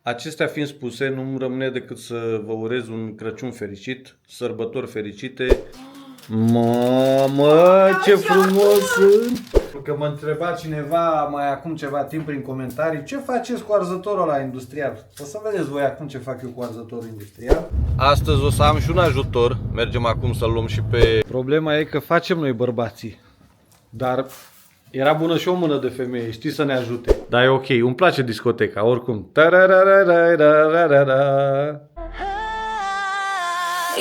Acestea fiind spuse, nu-mi rămâne decât să vă urez un Crăciun fericit, sărbători fericite. Mamă, ce frumos sunt! Că mă întreba cineva mai acum ceva timp prin comentarii, ce faceți cu arzătorul ăla industrial? O să vedeți voi acum ce fac eu cu arzătorul industrial. Astăzi o să am și un ajutor, mergem acum să-l luăm și pe... Problema e că facem noi bărbații, dar era bună și o mână de femeie, știi, să ne ajute. Dar e ok, îmi place discoteca, oricum.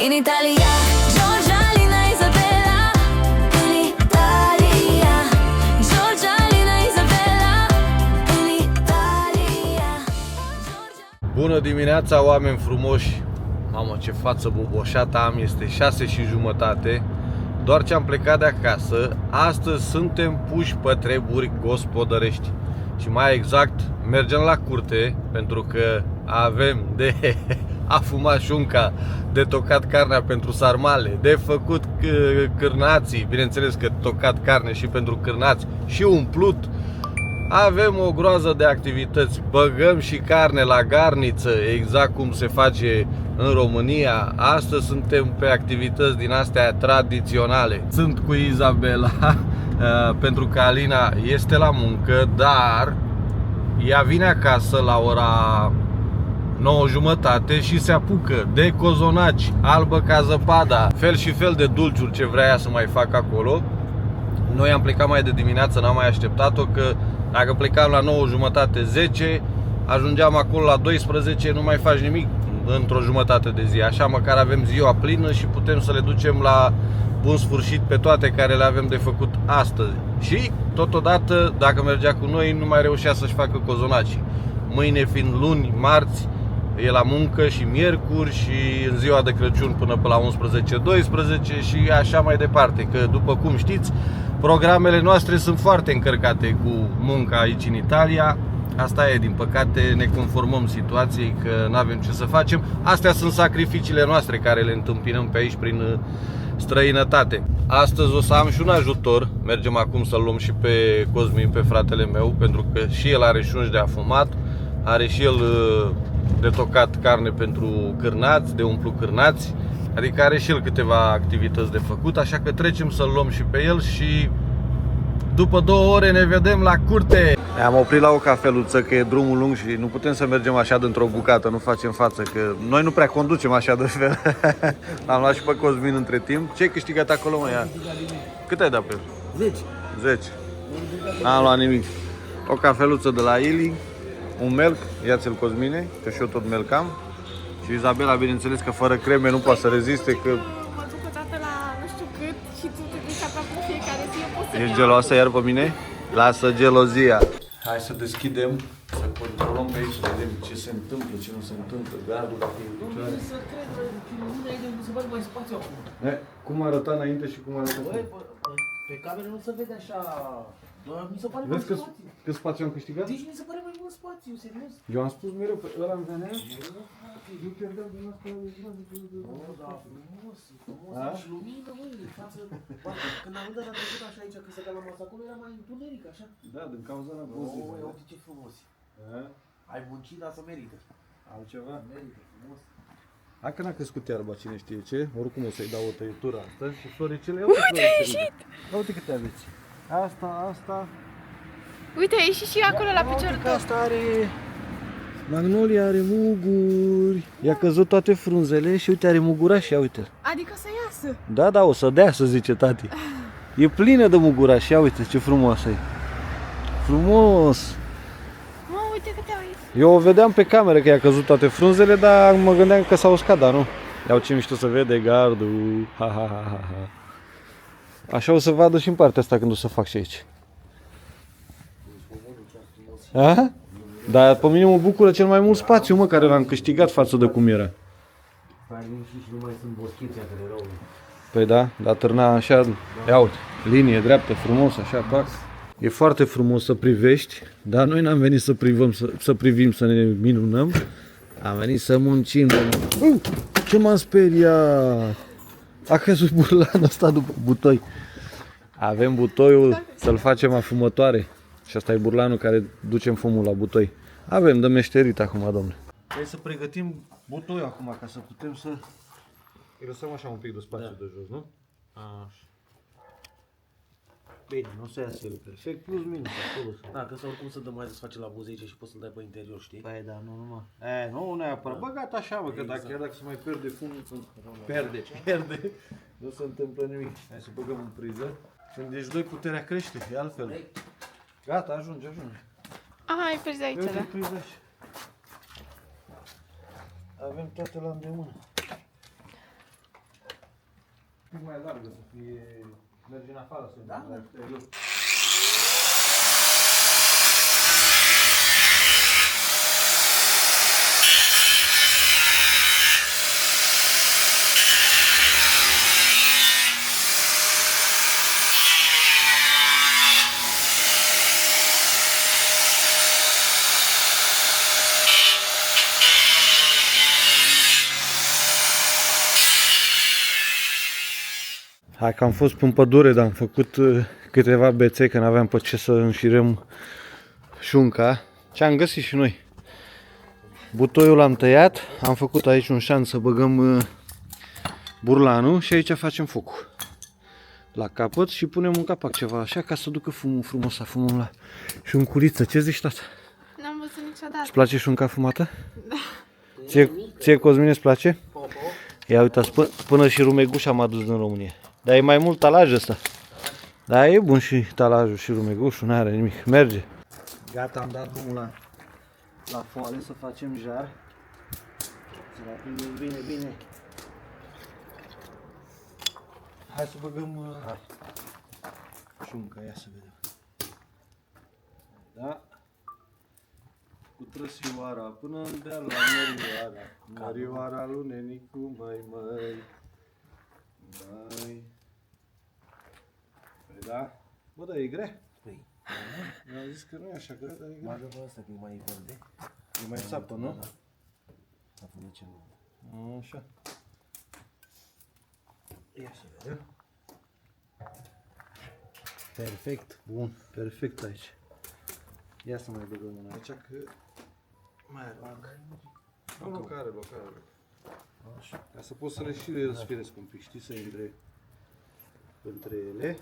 In Italia, Giorgia, Lina, Isabella. In Italia, Giorgia, Lina, Isabella. In Italia, Giorgia. Bună dimineața, oameni frumoși! Mamă, ce față boboșată am, este 6:30. Doar ce am plecat de acasă. Astăzi suntem puși pe treburi gospodărești. Și mai exact, mergem la curte, pentru că avem de afumat șunca, de tocat carnea pentru sarmale, de făcut cârnații, bineînțeles că tocat carne și pentru cârnați și umplut. Avem o groază de activități, băgăm și carne la garniță, exact cum se face în România. Astăzi suntem pe activități din astea tradiționale. Sunt cu Izabela, pentru că Alina este la muncă, dar ea vine acasă la ora 9:30 și se apucă de cozonaci, albă ca zăpada, fel și fel de dulciuri ce vrea ea să mai facă acolo. Noi am plecat mai de dimineață, n-am mai așteptat-o, că dacă plecam la 9:30, 10, ajungeam acolo la 12, nu mai faci nimic într-o jumătate de zi. Așa măcar avem ziua plină și putem să le ducem la bun sfârșit pe toate care le avem de făcut astăzi. Și totodată, dacă mergea cu noi, nu mai reușea să-și facă cozonaci. Mâine fiind luni, marți, e la muncă și miercuri și în ziua de Crăciun până pe la 11-12 și așa mai departe. Că după cum știți, programele noastre sunt foarte încărcate cu munca aici în Italia. Asta e, din păcate ne conformăm situației că nu avem ce să facem. Astea sunt sacrificiile noastre care le întâmpinăm pe aici prin străinătate. Astăzi o să am și un ajutor. Mergem acum să-l luăm și pe Cosmin, pe fratele meu, pentru că și el are șunci de afumat. Are și el de tocat carne pentru cârnați, de umplu cârnați. Adică are și el câteva activități de făcut. Așa că trecem să-l luăm și pe el și după 2 ore ne vedem la curte. Ne-am oprit la o cafeluță, că e drumul lung și nu putem să mergem așa dintr-o bucată, nu facem față, că noi nu prea conducem așa de fel. L-am luat și pe Cosmin între timp. Ce ai câștigat acolo, mă, ia? Cât ai dat pe el? 10. 10. N-am luat nimic. O cafeluță de la Ili, un melc, ia-ți-l, Cosmine, că și eu tot melcam. Și Izabela, bineînțeles că fără creme nu poate să reziste, că... Mă duc odată la nu știu cât și tu te duci aproape în fiecare zi, eu pot să Ești geloasă iar pe mine? Lasă gelozia! Hai să deschidem, să controlăm pe aici, să vedem ce se întâmplă, ce nu se întâmplă, gardul dacă e în picioare. Să cred, lumea e de să văd mai spațiu acum. Cum arăta înainte și cum arăta acum? Pe cameră nu se vede așa, doar mi se pare Vezi mai spațiu. cât spațiu am câștigat? Deci mi se pare mai mult spațiu, serios. Eu am spus mereu că ăla îmi venea. Eu pierdeam din asta. Oh, da, frumos, frumos. A? Și lumină, măi, față. Când am dat la trecut așa aici, când stăteam la masă acolo, era mai întuneric, așa. Da, din cauza la Oh, uite ce frumos. Ai muncit, dar să merită. Altceva? Merită, frumos. Hai că n-a crescut iarba, cine știe ce. Oricum o să-i dau o tăietură astăzi. Și floricele, uite, a ieșit! Uite câte aveți. Asta. Uite, a ieșit și acolo la piciorul Uite că tău. asta are... Magnolia are muguri. I-a căzut toate frunzele și uite, are mugurași, ia uite. Adică să iasă. Da, o să dea, să zice tati. E plină de mugurași, ia uite ce frumoasă e. Frumos! Mă, uite câte au ieșit. Eu o vedeam pe cameră că i-a căzut toate frunzele, dar mă gândeam că s-au uscat, dar nu. Iau ce mișto să vede gardul. Ha. Așa o să vadă și în partea asta când o să fac și aici. A? Dar pe mine mă bucură cel mai mult spațiu, mă, care l-am câștigat față de cum era. Faci liniștit și nu mai sunt boscheții care erau. Păi da, dar târna așa, ia uite, linie dreaptă, frumos, așa, pac. E foarte frumos să privești, dar noi n-am venit să privim, să ne minunăm. Am venit să muncim. Ce m-am speriat! A căzut burlanul ăsta după butoi. Avem butoiul să-l facem afumătoare. Și asta e burlanul care ducem fumul la butoi. Avem de meșterit acum, domnule. Trebuie să pregătim butoiul acum ca să putem să îi lăsăm așa un pic de spațiu de jos, nu? Așa. Bine, nu se iasă el perfect, plus minus acolo. Da, că sau oricum să dă mai desface la buzeice și poți să-l dai pe interior, știi? Păi da, nu numai. Nu neapărat. Bă, gata așa, mă, că dacă, chiar dacă se mai pierde fumul, pierde, nu se întâmplă nimic. Hai să băgăm în priză. Când ești doi, puterea crește, e altfel. Gata, ajunge. Aha, ai priza aici, Uite da. priza aici. Avem toate la îndemână. Un pic mai largă, să fie... merge în afară, să Da? la exterior. Hai că am fost în pădure, dar am făcut câteva bețe, că n-aveam pe ce să înșirăm șunca. Ce am găsit și noi. Butoiul l-am tăiat, am făcut aici un șanț să băgăm burlanul și aici facem focul la capăt și punem un capac ceva așa ca să ducă fumul frumos, să fumăm la șunculiță. Ce zici, tata? N-am văzut niciodată. Îți place șunca fumată? Da. Ție Cosmine, îți place? Ia uitați, până și rumeguș am adus din România. Dar e mai mult talaj ăsta. Dar e bun și talajul și rumegușul, n-are nimic, merge. Gata, am dat drumul la foale să facem jar. Să-l aprindem bine. Hai să băgăm șunca, ia să vedem. Da. Cu trăsioara până în deal la Mărioara lui Nenicu, măi. Păi da? Bă, da, e grea? Păi, Mi-am zis că nu e așa grea, dar e grea. bagă pe ăsta că e mai verde. E mai sapă, nu? S-a făcut ce nu. Așa. Ia să vedem. Perfect, bun, perfect aici. Ia să mai băgăm una aici, că mai are loc. Nu, care loc. Așa. Ca să poți să le și răsfiresc un pic, știi, să intre între ele.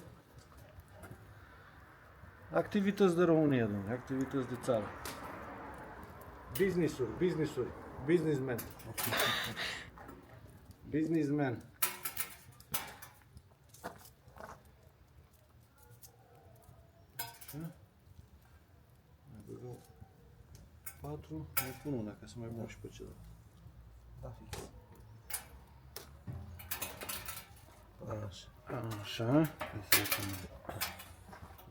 Activități de România, domnule, activități de țară. Business-uri, businessman. Businessman. Așa. Mai băgăm 4, mai pun una ca să mai bun și pe celălalt. Da, fix. Așa. Hai să facem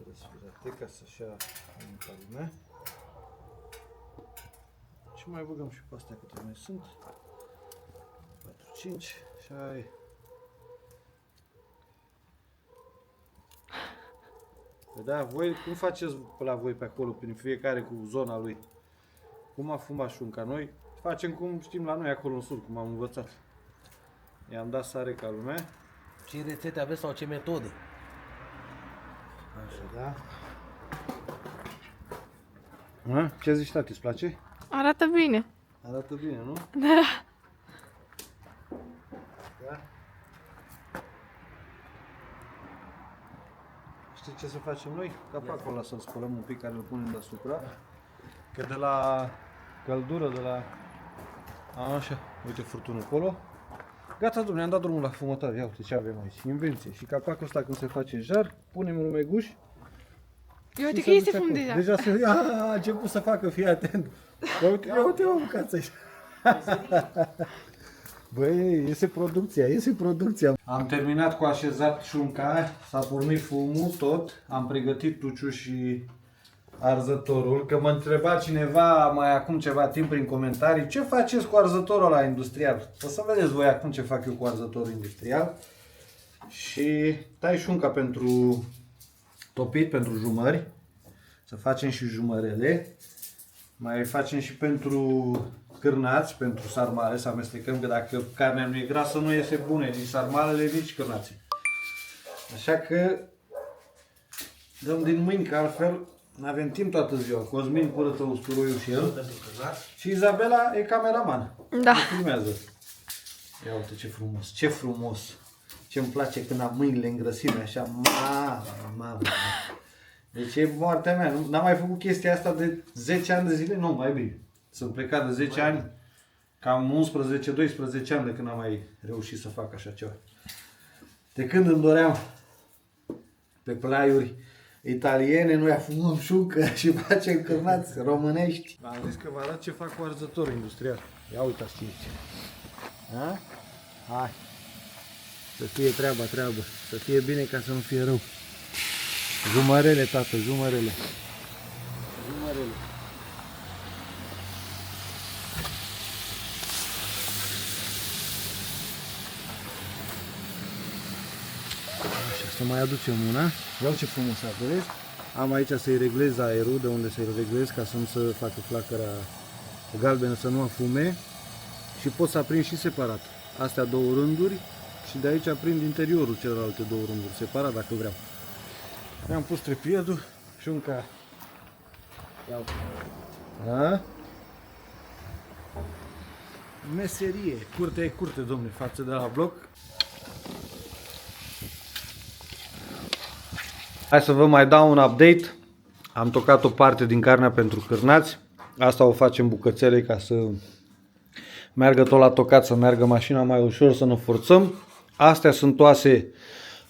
respirate ca să așa în lumea. Și mai băgăm și pe astea câte mai sunt. 4, 5 și ai. Păi da, voi cum faceți la voi pe acolo, prin fiecare cu zona lui? Cum a fumat șunca? Noi facem cum știm la noi acolo în sud, cum am învățat. I-am dat sare ca lumea. Ce rețete aveți sau ce metode? Așa, da. A? Ce zici, tati, îți place? Arată bine. Arată bine, nu? Da. Da? Știi ce să facem noi? Capacul ăla să-l spălăm un pic, care îl punem deasupra. Că de la căldură, de la... Așa, uite furtunul acolo. Gata, domnule, am dat drumul la fumătare. Ia uite ce avem aici. Invenție. Și capacul ăsta când se face jar, punem un rumeguș. Eu uite și că se este duce fum acolo. deja. Deja se... A început să facă, fii atent. Ia uite o bucată aici. Băi, iese producția. Am terminat cu așezat șunca, s-a pornit fumul tot, am pregătit tuciul și arzătorul, că mă întreba cineva mai acum ceva timp prin comentarii, ce faceți cu arzătorul ăla industrial? O să vedeți voi acum ce fac eu cu arzătorul industrial. Și tai șunca pentru topit, pentru jumări, să facem și jumărele, mai facem și pentru cârnați, pentru sarmale, să amestecăm, că dacă carnea nu e grasă nu iese bună, nici sarmalele, nici cârnații. Așa că dăm din mâini, că altfel Avem timp toată ziua. Cosmin curăță usturoiul și el. Și Izabela e cameraman. Da. Ne filmează. Ia uite ce frumos, ce frumos. Ce-mi place când am mâinile îngrăsime așa. Mamă. Deci e moartea mea. N-am mai făcut chestia asta de 10 ani de zile. Nu, mai bine. Sunt plecat de 10 ani. Cam 11-12 ani de când am mai reușit să fac așa ceva. De când îmi doream pe plaiuri italiene, noi afumăm șuncă și facem cârnați românești. V-am zis că vă arăt ce fac cu arzătorul industrial. Ia uitați ce aici. Ha? Hai. Să fie treaba. Să fie bine ca să nu fie rău. Jumărele, tată, jumărele. Așa, să mai aducem una. Iau ce frumos a, vezi? Am aici să-i reglez aerul, de unde să-i reglez ca să nu se facă flacăra galbenă, să nu afume. Și pot să aprind și separat. Astea două rânduri și de aici aprind interiorul celelalte două rânduri, separat dacă vreau. Mi-am pus trepiedul și încă iau. A? Meserie. Curte e curte, domne, față de la bloc. Hai să vă mai dau un update. Am tocat o parte din carnea pentru cârnați. Asta o facem bucățele ca să meargă tot la tocat, să meargă mașina mai ușor, să nu forțăm. Astea sunt oase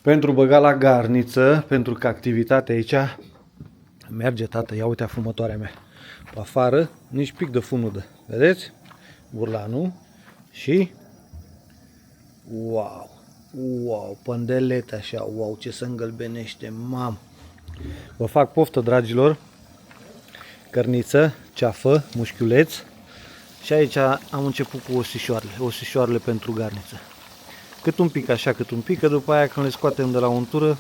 pentru băgat la garniță, pentru că activitatea aici merge, tată. Ia uite afumătoarea mea. Pe afară, nici pic de fum nu dă. Vedeți? Burlanul. Și wow, pândelete așa, wow, ce se îngălbenește, mam. Vă fac poftă, dragilor. Cărniță, ceafă, mușchiuleț. Și aici am început cu osișoarele pentru garniță. Cât un pic, așa, cât un pic, că după aia când le scoatem de la untură,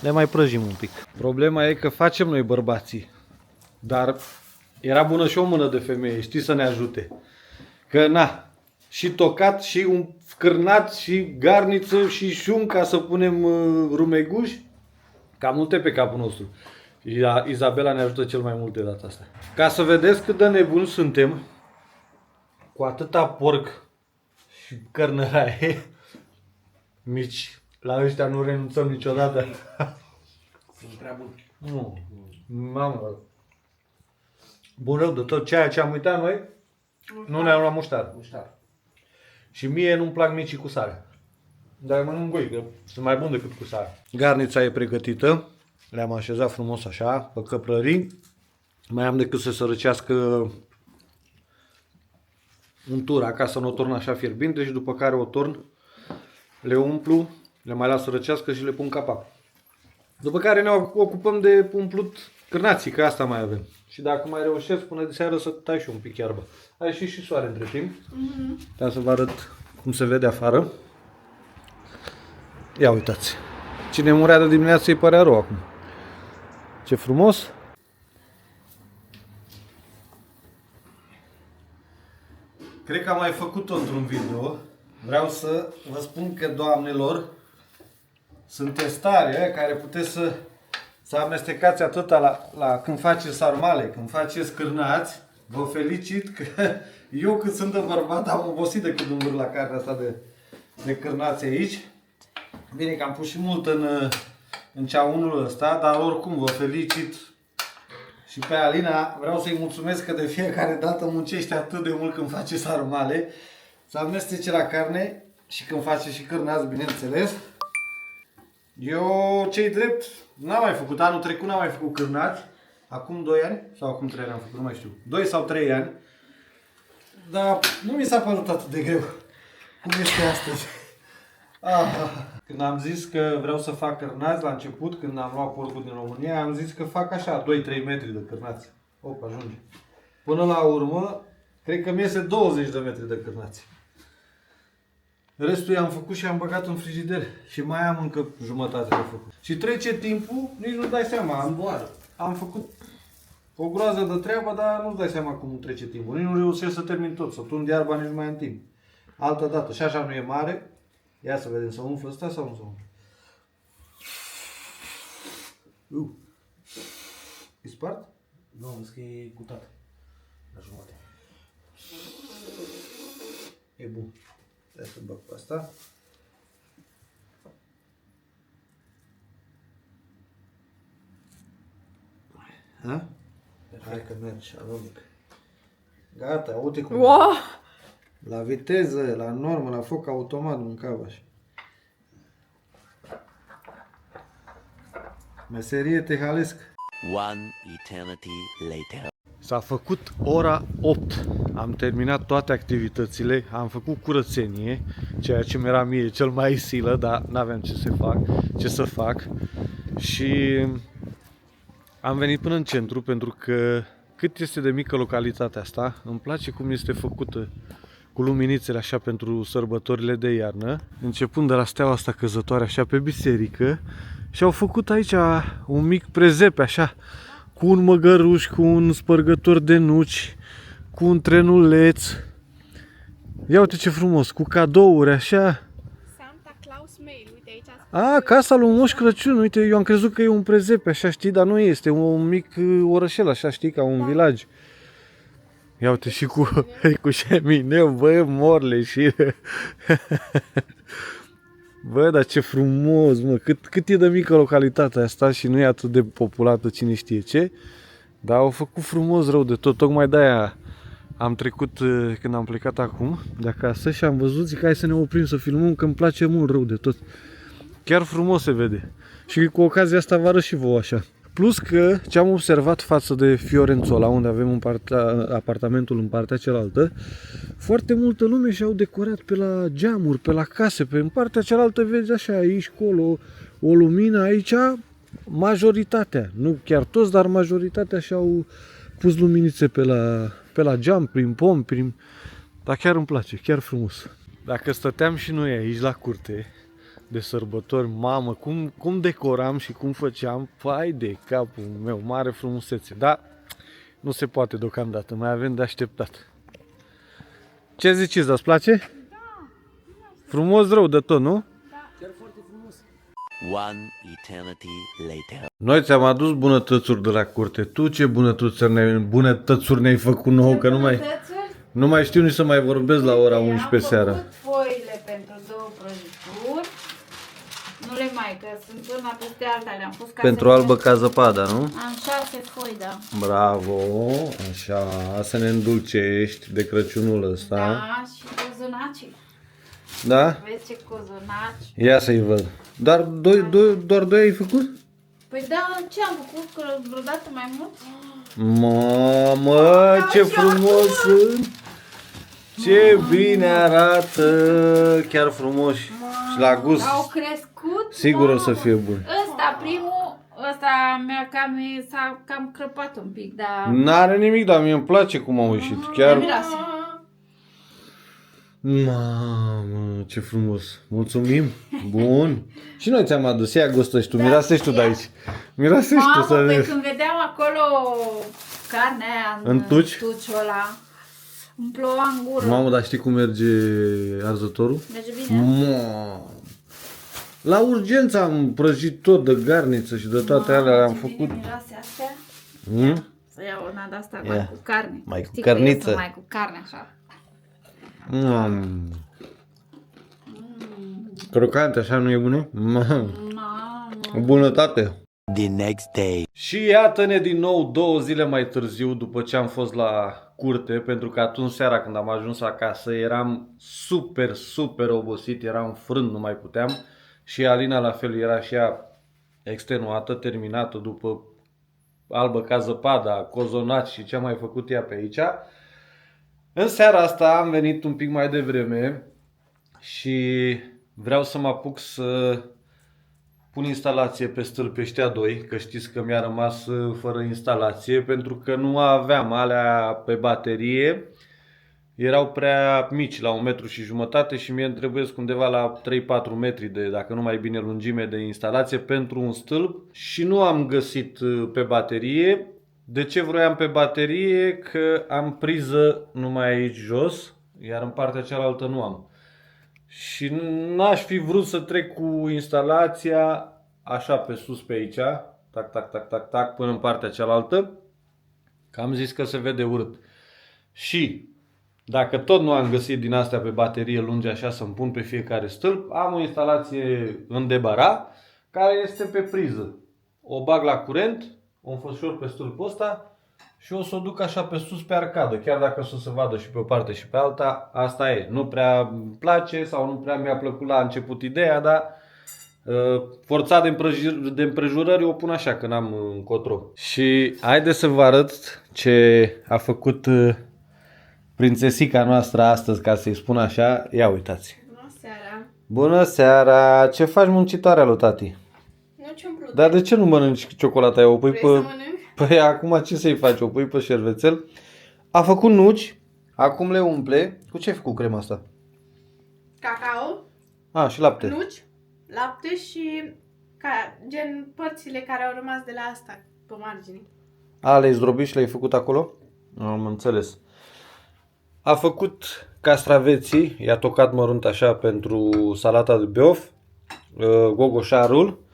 le mai prăjim un pic. Problema e că facem noi bărbații, dar era bună și o mână de femeie, știi, să ne ajute. Că na, și tocat, și un cârnat, și garniță, și șunca să punem rumeguș, cam multe pe capul nostru. Izabela ne ajută cel mai mult de data asta. Ca să vedeți cât de nebuni suntem, cu atâta porc și cărnăraie mici, la ăștia nu renunțăm niciodată. Sunt prea bun. Nu, mamă. Bun rău de tot ceea ce am uitat noi, nu ne-am luat muștar. Și mie nu-mi plac micii cu sare. Dar mănânc goi, că sunt mai bun decât cu sare. Garnița e pregătită. Le-am așezat frumos așa, pe căprării. Mai am decât să se răcească untura ca să nu o torn așa fierbinte și după care o torn, le umplu, le mai las să răcească și le pun capac. După care ne ocupăm de umplut cârnații, că asta mai avem. Și dacă mai reușesc până de seară să tai și un pic iarbă. A ieșit și soare între timp. Ca să vă arăt cum se vede afară. Ia uitați. Cine murea de dimineață îi părea rău acum. Ce frumos! Cred că am mai făcut-o într-un video. Vreau să vă spun că, doamnelor, sunteți tare, care puteți să amestecați atâta la când faceți sarmale, când faceți cârnați. Vă felicit că eu cât sunt de bărbat am obosit de când îmbâr la carnea asta de cârnați aici. Bine că am pus și mult în ceaunul ăsta, dar oricum vă felicit. Și pe Alina vreau să-i mulțumesc că de fiecare dată muncește atât de mult când face sarmale. Să amestece la carne și când face și cârnați, bineînțeles. Eu, ce-i drept, n-am mai făcut. Anul trecut n-am mai făcut cârnați. Acum 2 ani sau acum 3 ani am făcut, nu mai știu. 2 sau 3 ani. Dar nu mi s-a părut atât de greu cum este astăzi. Când am zis că vreau să fac cârnați la început, când am luat porcul din România, am zis că fac așa 2-3 metri de cârnați. Op, ajunge. Până la urmă, cred că mi iese 20 de metri de cârnați. Restul i-am făcut și am băgat în frigider. Și mai am încă jumătate de făcut. Și trece timpul, nici nu dai seama. Am făcut o groază de treabă, dar nu-ți dai seama cum trece timpul. Nici nu reușesc să termin tot, să tund iarba, nici nu mai am timp. Altă dată. Și așa nu e mare. Ia să vedem, să umflă ăsta sau nu să umflă? E spart? Nu, am zis că e cutat. La jumate. E bun. Hai să bag pe asta. Ha? Hai că merge, arunc. Gata, uite cum. Wow! La viteză, la normă, la foc automat mâncava așa. Meserie tehalesc. One eternity later. S-a făcut ora 8. Am terminat toate activitățile, am făcut curățenie, ceea ce mi-era mie cel mai silă, dar n-aveam ce să fac. Și am venit până în centru pentru că cât este de mică localitatea asta, îmi place cum este făcută cu luminițele așa pentru sărbătorile de iarnă, începând de la steaua asta căzătoare așa pe biserică, și au făcut aici un mic prezepe așa, cu un măgăruș, cu un spărgător de nuci, cu un trenuleț. Ia uite ce frumos, cu cadouri așa. Santa Claus Mail, uite aici. A, casa lui Moș Crăciun, uite, eu am crezut că e un prezepe așa, știi, dar nu este, un mic orășel așa, știi, ca un village. Ia uite și cu șemineu, bă, morle și... Bă, dar ce frumos, mă, cât e de mică localitatea asta și nu e atât de populată cine știe ce, dar au făcut frumos rău de tot, tocmai de-aia am trecut când am plecat acum de acasă și am văzut, zic, hai să ne oprim să filmăm, că îmi place mult rău de tot. Chiar frumos se vede și cu ocazia asta vă arăt și vouă așa. Plus că ce am observat față de Fiorențola, unde avem apartamentul în partea cealaltă, foarte multă lume și-au decorat pe la geamuri, pe la case, pe în partea cealaltă vezi așa, aici, colo, o lumină, aici majoritatea, nu chiar toți, dar majoritatea și-au pus luminițe pe la geam, prin pom, dar chiar îmi place, chiar frumos. Dacă stăteam și noi aici la curte, de sărbători, mamă, cum decoram și cum făceam, pai de capul meu, mare frumusețe, dar nu se poate deocamdată, mai avem de așteptat. Ce ziceți, îți place? Da! Frumos rău de tot, nu? Chiar foarte frumos. One eternity later. Noi ți-am adus bunătățuri de la curte. Tu ce bunătățuri ne-ai făcut nouă? Că nu mai știu nici să mai vorbesc la ora 11 seara. Am făcut foile pentru 2 prăjituri. Nu le mai, că sunt una peste alta, le-am pus ca Pentru să albă ca zăpada, nu? am 6 foi, da. Bravo! Așa, să ne îndulcești de Crăciunul ăsta. Da, și cozonaci. Da? Vezi ce cozonaci? Ia să-i văd. Doar doi ai făcut? Păi da, ce am făcut? Că vreodată mai mult? Mamă, ce frumos sunt! Ce bine arată! Chiar frumoși! Și la gust, Au crescut? sigur o să fie bun. Ăsta, primul, ăsta s-a cam crăpat un pic, dar... N-are nimic, dar mie îmi place cum au ieșit. Chiar... miroase. Mamă, ce frumos! Mulțumim! Bun! Și noi ți-am adus, ia gustă și tu, miroase-și tu de aici. Miroase-și tu Mamă, să pe vezi. când vedeam acolo carnea aia În tuci? tuciul ăla, îmi ploua în gură. Mamă, dar știi cum merge arzătorul? Merge bine? Mamă! La urgență am prăjit tot de garniță și de toate alea le-am Ce făcut. bine miroase astea. Hmm? Să iau una de asta Ia. mai cu carne. Mai cu Știi că eu carniță. sunt mai cu carne așa. Crocante, așa nu e bună? Mamă. Bunătate! The next day. Și iată-ne din nou 2 zile mai târziu după ce am fost la curte, pentru că atunci seara când am ajuns acasă eram super obosit, eram frânt, nu mai puteam. Și Alina la fel era și ea extenuată, terminată după albă ca zăpada, cozonaci și ce a mai făcut ea pe aici. În seara asta am venit un pic mai devreme și vreau să mă apuc să pun instalație pe stâlpi ăștia 2, că știți că mi-a rămas fără instalație pentru că nu aveam alea pe baterie. Erau prea mici, la 1,5 m și mie îmi trebuie undeva la 3-4 metri de, dacă nu mai bine, lungime de instalație pentru un stâlp și nu am găsit pe baterie. De ce vroiam pe baterie? Că am priză numai aici jos, iar în partea cealaltă nu am. Și n-aș fi vrut să trec cu instalația așa pe sus pe aici, tac, tac, tac, tac, tac, până în partea cealaltă. Că am zis că se vede urât. Și dacă tot nu am găsit din astea pe baterie lungi așa să-mi pun pe fiecare stâlp, am o instalație în debara care este pe priză. O bag la curent, o înfășor pe stâlpul ăsta și o să o duc așa pe sus pe arcadă. Chiar dacă o să se vadă și pe o parte și pe alta, asta e. Nu prea îmi place sau nu prea mi-a plăcut la început ideea, dar forțat de împrejurări o pun așa că n-am încotro. Și haideți să vă arăt ce a făcut prințesica noastră astăzi, ca să-i spun așa. Ia uitați. Bună seara. Bună seara! Ce faci, muncitoarea lui tati? Nu ce-mi plăcut. Dar de ce nu mănânci ciocolata aia? O pui Vrei pe... să mănânc? Păi acum ce să-i faci? O pui pe șervețel? A făcut nuci, acum le umple. Cu ce ai făcut crema asta? Cacao, A, și lapte. nuci, lapte și gen părțile care au rămas de la asta, pe margine. A, le-ai zdrobit și le-ai făcut acolo? Am înțeles. A făcut castraveții, i-a tocat mărunt așa pentru salata de biof, gogoșarul.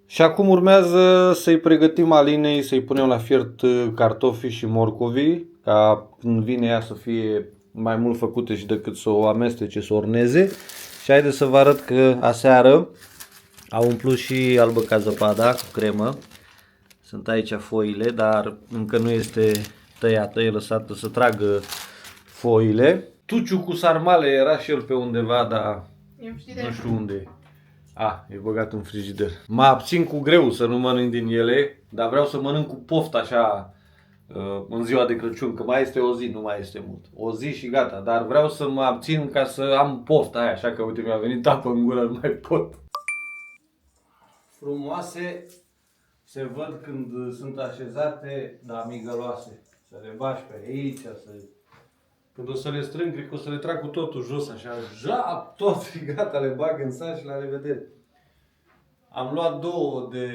Și acum urmează să-i pregătim Alinei, să-i punem la fiert cartofii și morcovii, ca când vine ea să fie mai mult făcute și decât să o amestece, să o orneze. Și haideți să vă arăt că aseară a umplut și albă ca zăpada cu cremă. Sunt aici foile, dar încă nu este tăiată, e lăsată să tragă foile. Tuciu cu sarmale era și el pe undeva, dar nu știu unde e. A, e băgat în frigider. Mă abțin cu greu să nu mănânc din ele, dar vreau să mănânc cu poftă așa în ziua de Crăciun, că mai este o zi, nu mai este mult. O zi și gata, dar vreau să mă abțin ca să am pofta aia, așa că uite mi-a venit apă în gură, nu mai pot. Frumoase se văd când sunt așezate, dar migăloase. Să le bași pe aici, când o să le strâng, cred că o să le trag cu totul jos, așa, jap, tot și gata, le bag în sac și la revedere. Am luat două de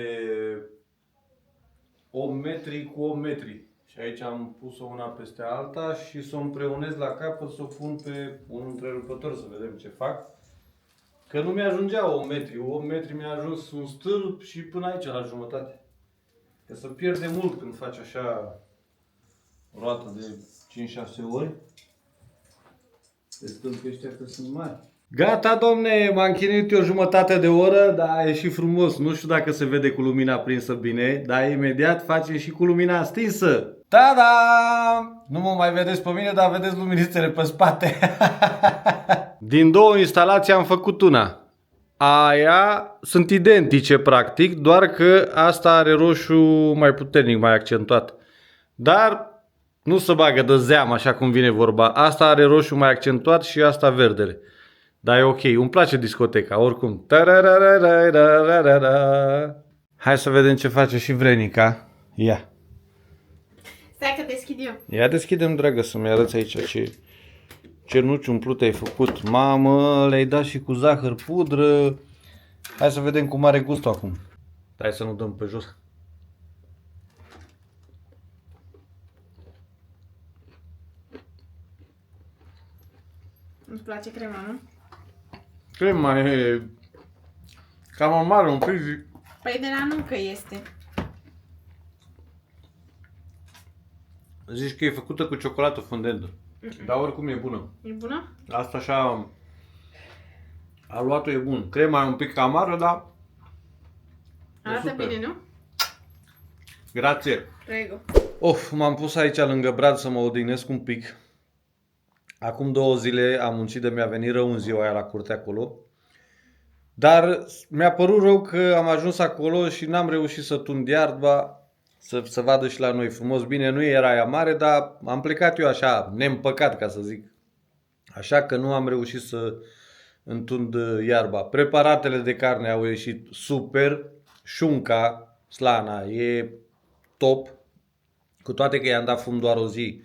8 metri cu 8 metri și aici am pus-o una peste alta și să o împreunez la capăt, să o pun pe un întrerupător să vedem ce fac. Că nu mi-ajungea 8 metri, 8 metri mi-a ajuns un stâlp și până aici la jumătate. Că se pierde mult când faci așa o roată de 5-6 ori. Pe stâlpii ăștia că sunt mari. Gata, domne, m-am chinuit eu jumătate de oră, dar a ieșit frumos. Nu știu dacă se vede cu lumina prinsă bine, dar imediat face și cu lumina stinsă. Ta-da! Nu mă mai vedeți pe mine, dar vedeți luminițele pe spate. Din două instalații am făcut una. Aia sunt identice practic, doar că asta are roșu mai puternic, mai accentuat. Dar nu se bagă de zeam așa cum vine vorba. Asta are roșu mai accentuat și asta verdele. Dar e ok, îmi place discoteca, oricum. Hai să vedem ce face și Vrenica. Ia. Stai că deschid eu. Ia deschidem, dragă, să-mi arăți aici ce nuci umplute ai făcut. Mamă, le-ai dat și cu zahăr, pudră. Hai să vedem cum are gustul acum. Hai să nu dăm pe jos. Îți place crema, nu? Crema e cam amară un pic. Păi de la nucă este. Zici că e făcută cu ciocolată fondentă. Dar oricum e bună. E bună? Asta așa, aluatul e bun. Crema e un pic amară, dar Arată super. bine, nu? Grație. Prego. Of, m-am pus aici lângă brad să mă odihnesc un pic. Acum 2 zile am muncit de mi-a venit rău în ziua aia la curte acolo. Dar mi-a părut rău că am ajuns acolo și n-am reușit să tund iarba, să vadă și la noi frumos. Bine, nu era ea mare, dar am plecat eu așa, neîmpăcat ca să zic. Așa că nu am reușit să întund iarba. Preparatele de carne au ieșit super. Șunca, slana, e top. Cu toate că i-am dat fum doar o zi,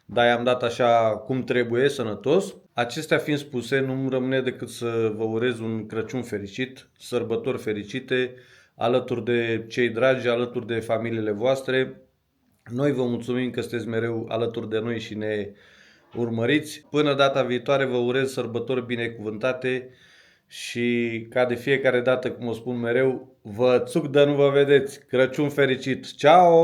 dar i-am dat așa cum trebuie, sănătos. Acestea fiind spuse, nu-mi rămâne decât să vă urez un Crăciun fericit, sărbători fericite, alături de cei dragi, alături de familiile voastre. Noi vă mulțumim că sunteți mereu alături de noi și ne urmăriți. Până data viitoare vă urez sărbători binecuvântate și ca de fiecare dată, cum o spun mereu, vă țuc de nu vă vedeți. Crăciun fericit! Ciao!